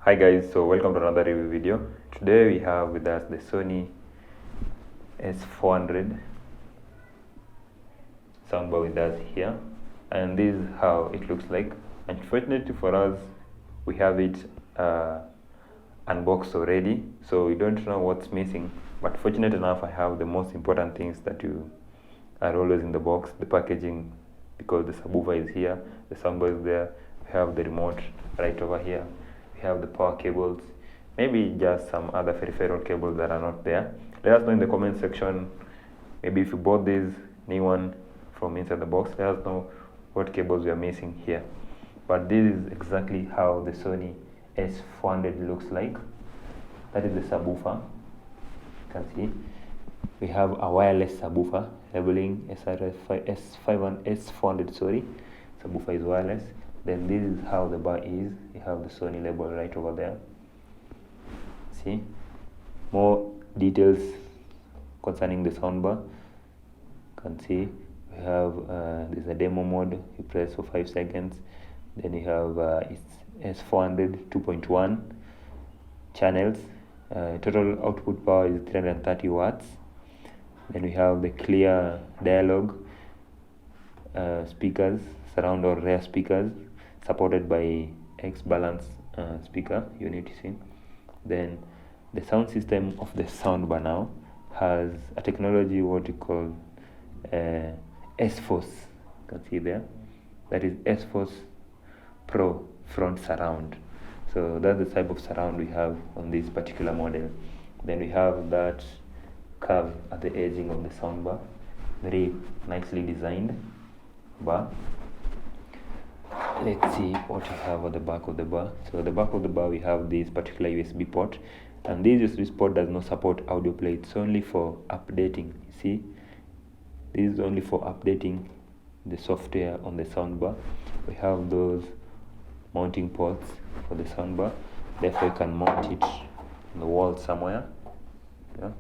Hi guys, so welcome to another review video. Today we have with us the Sony S400 soundbar with us here, and this is how it looks like. Unfortunately for us, we have it unboxed already, so we don't know what's missing, but fortunate enough I have the most important things that you are always in the box, the packaging, because the subwoofer is here, the soundbar is there, we have the remote right over here, we have the power cables, maybe just some other peripheral cables that are not there. Let us know in the comment section, maybe if you bought this new one from inside the box, let us know what cables we are missing here. But this is exactly how the Sony S400 looks like. That is the subwoofer. You can see we have a wireless subwoofer labeling S400 sorry, subwoofer is wireless. Then this is how the bar is. You have the Sony label right over there. See more details concerning the soundbar. You can see we have this is a demo mode. You press for 5 seconds. Then you have it's S400 2.1 channels. Total output power is 330 watts. Then we have the clear dialogue speakers, surround or rear speakers, supported by X balance speaker unit. See. Then the sound system of the soundbar now has a technology what we call S-FORCE. You can see there. That is S-FORCE PROFRONT SURROUND. So that's the type of surround we have on this particular model. Then we have that curve at the edging of the soundbar, very nicely designed bar. Let's see what we have at the back of the bar. So at the back of the bar we have this particular USB port, and this USB port does not support audio play. It's only for updating. You see, this is only for updating the software on the soundbar. We have those mounting ports for the soundbar, therefore you can mount it on the wall somewhere, yeah,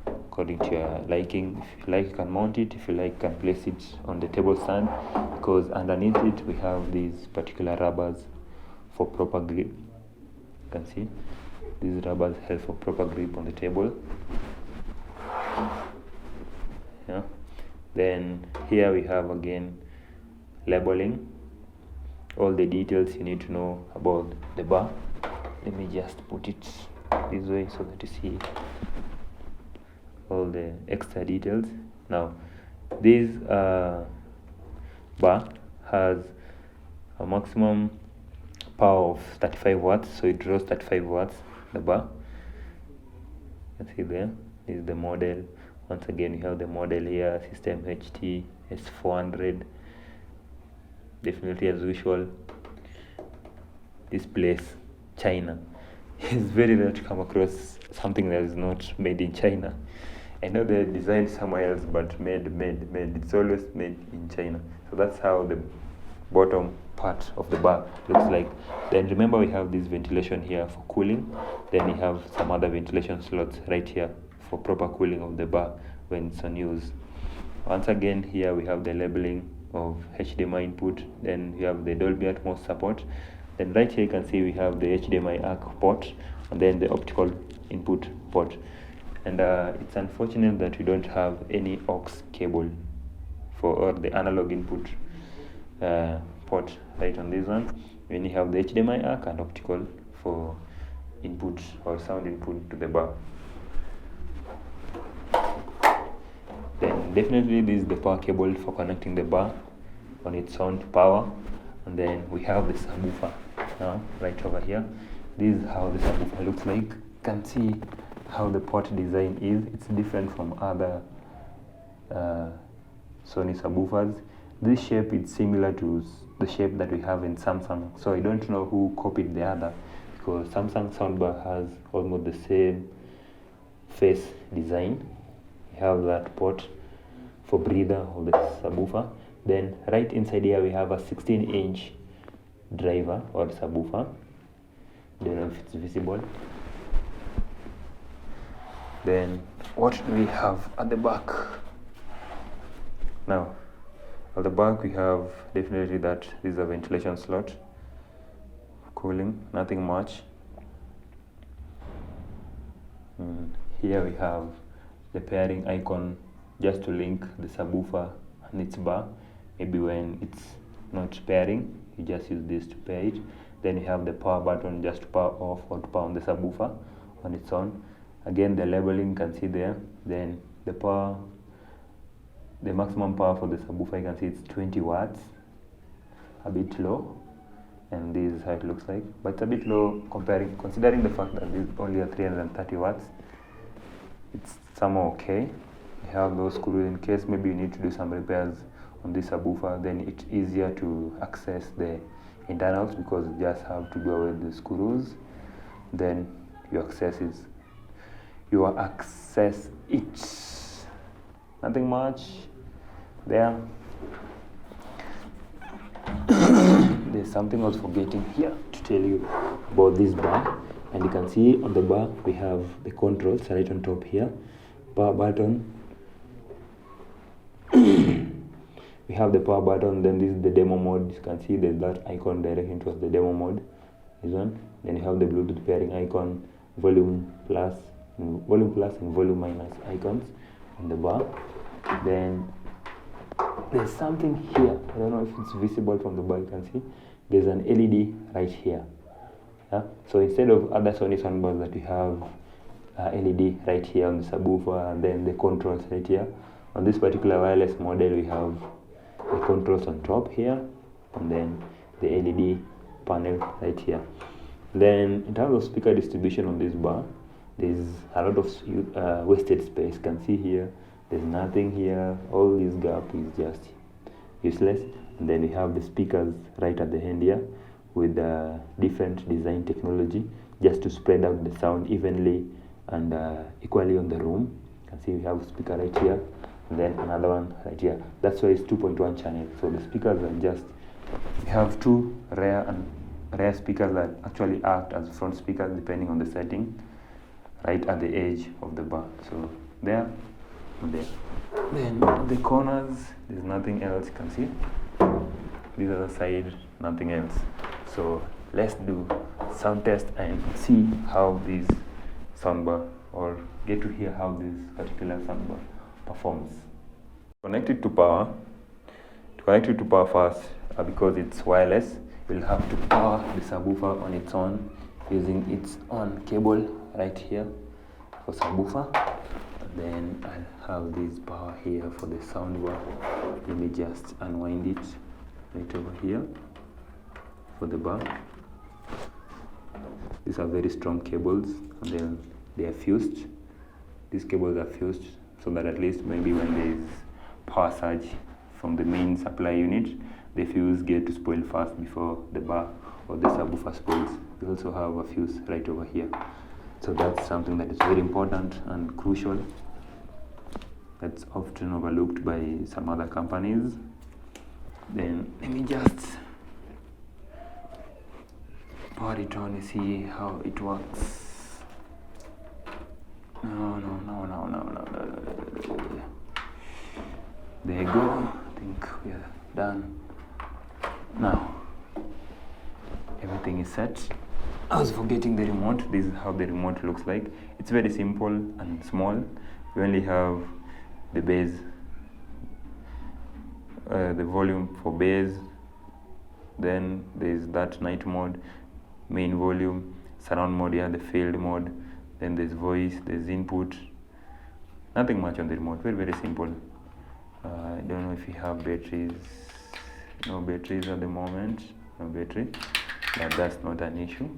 according to your liking. If you like, you can mount it. If you like, you can place it on the table stand, because underneath it we have these particular rubbers for proper grip. You can see these rubbers help for proper grip on the table, yeah. Then here we have again labeling, all the details you need to know about the bar. Let me just put it this way so that you see all the extra details. Now this bar has a maximum power of 35 watts, so it draws 35 watts, the bar. You can see there, this is the model. Once again we have the model here, system HT-S400. Definitely, as usual, this place, China. It's very rare to come across something that is not made in China. I know they're designed somewhere else, but made. It's always made in China. So that's how the bottom part of the bar looks like. Then remember we have this ventilation here for cooling. Then we have some other ventilation slots right here for proper cooling of the bar when it's on use. Once again, here we have the labeling of HDMI input. Then we have the Dolby Atmos support. Then right here you can see we have the HDMI ARC port, and then the optical input port. And it's unfortunate that we don't have any aux cable for the analog input port right on this one. We only have the HDMI ARC and optical for input or sound input to the bar. Then definitely this is the power cable for connecting the bar on its sound power. And then we have the subwoofer now right over here. This is how the subwoofer looks like. You can see how the port design is. It's different from other Sony subwoofers. This shape is similar to the shape that we have in Samsung, so I don't know who copied the other, because Samsung soundbar has almost the same face design. We have that port for breather of the subwoofer. Then right inside here we have a 16-inch driver or subwoofer. Don't know if it's visible. Then what do we have at the back? Now at the back we have definitely that is a ventilation slot, cooling, nothing much. Here we have the pairing icon just to link the subwoofer and its bar. Maybe when it's not pairing, you just use this to pair it. Then you have the power button just to power off or to power on the subwoofer on its own. Again, the labeling you can see there. Then the power, the maximum power for the subwoofer, you can see it's 20 watts, a bit low, and this is how it looks like, but it's a bit low considering the fact that this is only a 330 watts. It's somehow okay. You have those screws in case maybe you need to do some repairs on this subwoofer, then it's easier to access the internals because you just have to go with the screws, then you access it. Nothing much there. There's something I was forgetting here to tell you about this bar, and you can see on the bar we have the controls right on top here. Power button. We have the power button, then this is the demo mode. You can see there's that icon directing towards the demo mode, this one. Then you have the Bluetooth pairing icon, volume plus and volume minus icons on the bar. Then there's something here, I don't know if it's visible from the bar. You can see there's an LED right here. So instead of other Sony soundbars that you have LED right here on the subwoofer and then the controls right here, on this particular wireless model we have the controls on top here and then the LED panel right here. Then in terms of speaker distribution on this bar, there's a lot of wasted space. You can see here there's nothing here, all this gap is just useless. And then we have the speakers right at the end here with different design technology just to spread out the sound evenly and equally on the room. You can see we have a speaker right here, and then another one right here. That's why it's 2.1 channel. So the speakers are just, we have two rear speakers that actually act as front speakers depending on the setting, right at the edge of the bar. So there and there. Then the corners, there's nothing else. You can see these are the side, nothing else. So let's do sound test and see how this soundbar, or get to hear how this particular soundbar performs. Connect it to power. To connect it to power first, because it's wireless, we'll have to power the subwoofer on its own using its own cable right here for subwoofer. And then I'll have this power here for the soundbar. Let me just unwind it right over here for the bar. These are very strong cables, and then they are fused. These cables are fused so that at least maybe when there is power surge from the main supply unit, the fuse get to spoil fast before the bar or the subwoofer spoils. We also have a fuse right over here. So that's something that is very important and crucial. That's often overlooked by some other companies. Then let me just power it on and see how it works. No. There you go. I think we are done. Now, everything is set. I was forgetting the remote. This is how the remote looks like. It's very simple and small. We only have the bass, the volume for bass. Then there's that night mode, main volume, surround mode, yeah, the field mode. Then there's voice, there's input. Nothing much on the remote, very simple. I don't know if you have batteries. No batteries at the moment, no battery, but that's not an issue.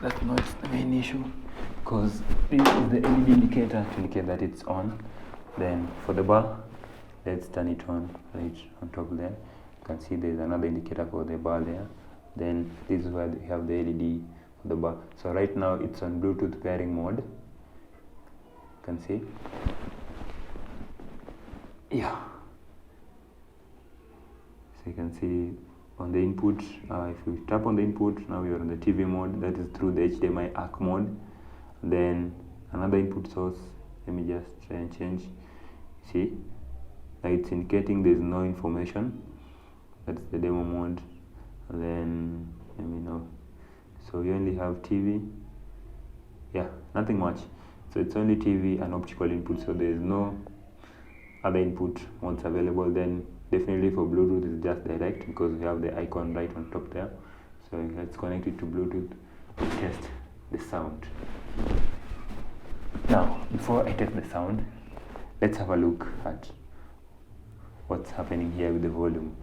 That's not the main issue, because this is the LED indicator to indicate that it's on. Then for the bar, let's turn it on right on top there. You can see there's another indicator for the bar there. Then this is where we have the LED for the bar. So right now it's on Bluetooth pairing mode. You can see. Yeah. So you can see on the input, if you tap on the input, now you're on the TV mode. That is through the HDMI ARC mode. Then another input source. Let me just try and change. See, like it's indicating there's no information. That's the demo mode. And then let me know So we only have TV, yeah, nothing much. So it's only TV and optical input, so there is no other input modes available. Then definitely for Bluetooth it's just direct because we have the icon right on top there. So let's connect it to Bluetooth to test the sound. Now before I test the sound, let's have a look at what's happening here with the volume.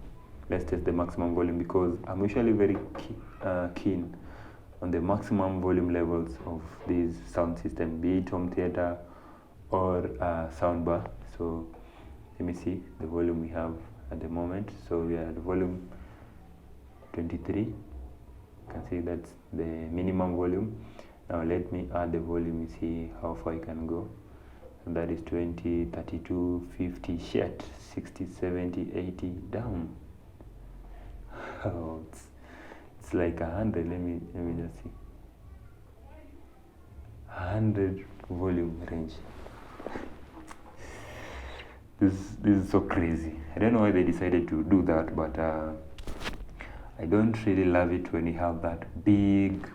Let's test the maximum volume because I'm usually very keen on the maximum volume levels of this sound system, be it home theater or soundbar. So let me see the volume we have at the moment. So we are at volume 23. You can see that's the minimum volume. Now let me add the volume and see how far I can go. So that is 20, 32, 50, shit, 60, 70, 80, down. Oh, it's like 100. Let me just see. 100 volume range. This is so crazy. I don't know why they decided to do that, but I don't really love it when you have that big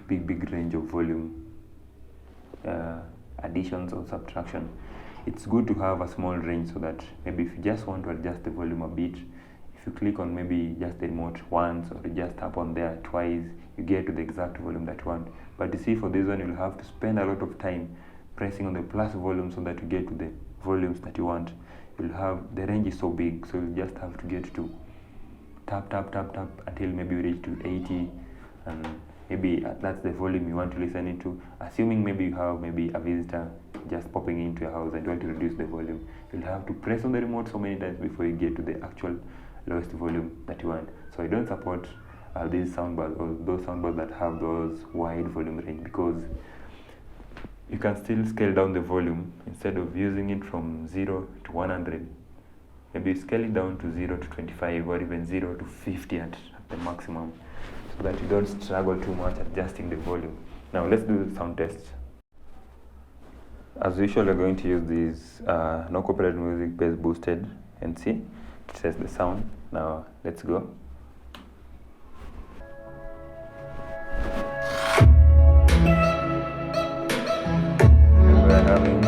range of volume additions or subtraction. It's good to have a small range so that maybe if you just want to adjust the volume a bit, if you click on maybe just the remote once or just tap on there twice, you get to the exact volume that you want. But you see, for this one you'll have to spend a lot of time pressing on the plus volume so that you get to the volumes that you want. You'll have, the range is so big, so you just have to get to tap until maybe you reach to 80, and maybe that's the volume you want to listen into. Assuming maybe you have maybe a visitor just popping into your house and you want to reduce the volume, you'll have to press on the remote so many times before you get to the actual lowest volume that you want. So I don't support these soundbars or those soundbars that have those wide volume range, because you can still scale down the volume instead of using it from 0 to 100. Maybe scale it down to 0 to 25 or even 0 to 50 at the maximum, so that you don't struggle too much adjusting the volume. Now let's do the sound test. As usual, we're going to use this no copyright music bass boosted NC to test the sound. Now let's go. And we're having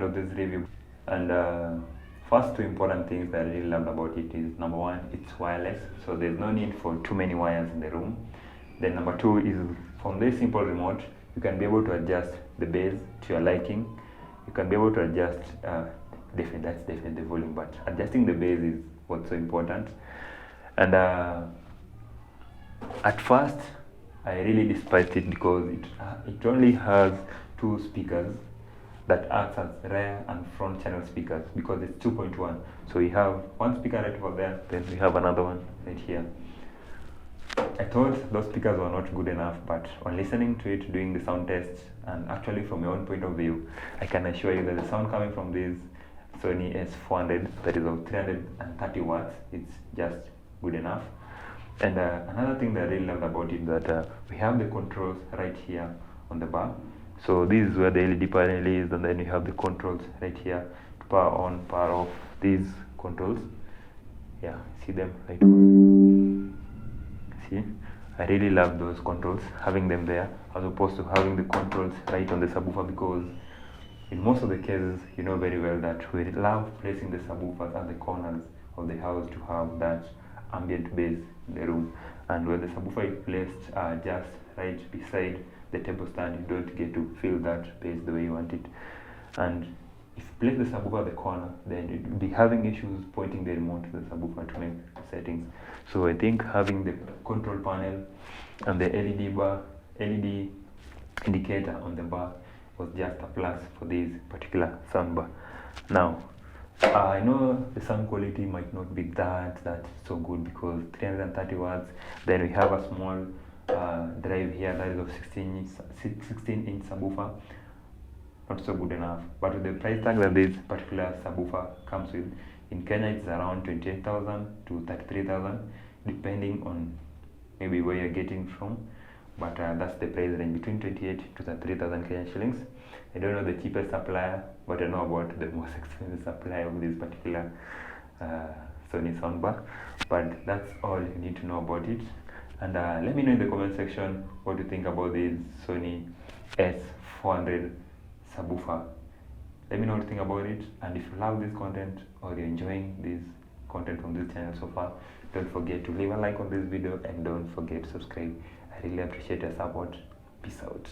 end of this review. And first two important things that I really loved about it is, number one, it's wireless, so there's no need for too many wires in the room. Then number two is, from this simple remote, you can be able to adjust the bass to your liking. You can be able to adjust, that's definitely the volume, but adjusting the bass is what's so important. And at first, I really despised it because it only has two speakers that acts as rear and front channel speakers, because it's 2.1. So we have one speaker right over there, then we have another one right here. I thought those speakers were not good enough, but on listening to it, doing the sound tests, and actually from your own point of view, I can assure you that the sound coming from this Sony S400, that is of 330 watts, it's just good enough. And another thing that I really loved about it is that we have the controls right here on the bar. So this is where the LED panel is, and then you have the controls right here to power on, power off. These controls, yeah, see them right over. See, I really love those controls, having them there as opposed to having the controls right on the subwoofer, because in most of the cases, you know very well that we love placing the subwoofers at the corners of the house to have that ambient bass in the room. And when the subwoofer is placed just right beside the table stand, you don't get to feel that bass the way you want it. And if you place the subwoofer at the corner, then you'll be having issues pointing the remote to the subwoofer to make settings. So I think having the control panel and the LED indicator on the bar was just a plus for this particular soundbar. Now, I know the sound quality might not be that so good, because 330 watts, then we have a small drive here that is of 16-inch subwoofer, not so good enough. But with the price tag that this particular subwoofer comes with, in Kenya it's around 28,000 to 33,000, depending on maybe where you're getting from. But that's the price range, between 28 to 33,000 Kenyan shillings. I don't know the cheapest supplier, but I know about the most expensive supplier of this particular Sony soundbar. But that's all you need to know about it. And let me know in the comment section what you think about this Sony S400 subwoofer. Let me know what you think about it, and if you love this content or you're enjoying this content from this channel so far, don't forget to leave a like on this video and don't forget to subscribe. I really appreciate your support. Peace out.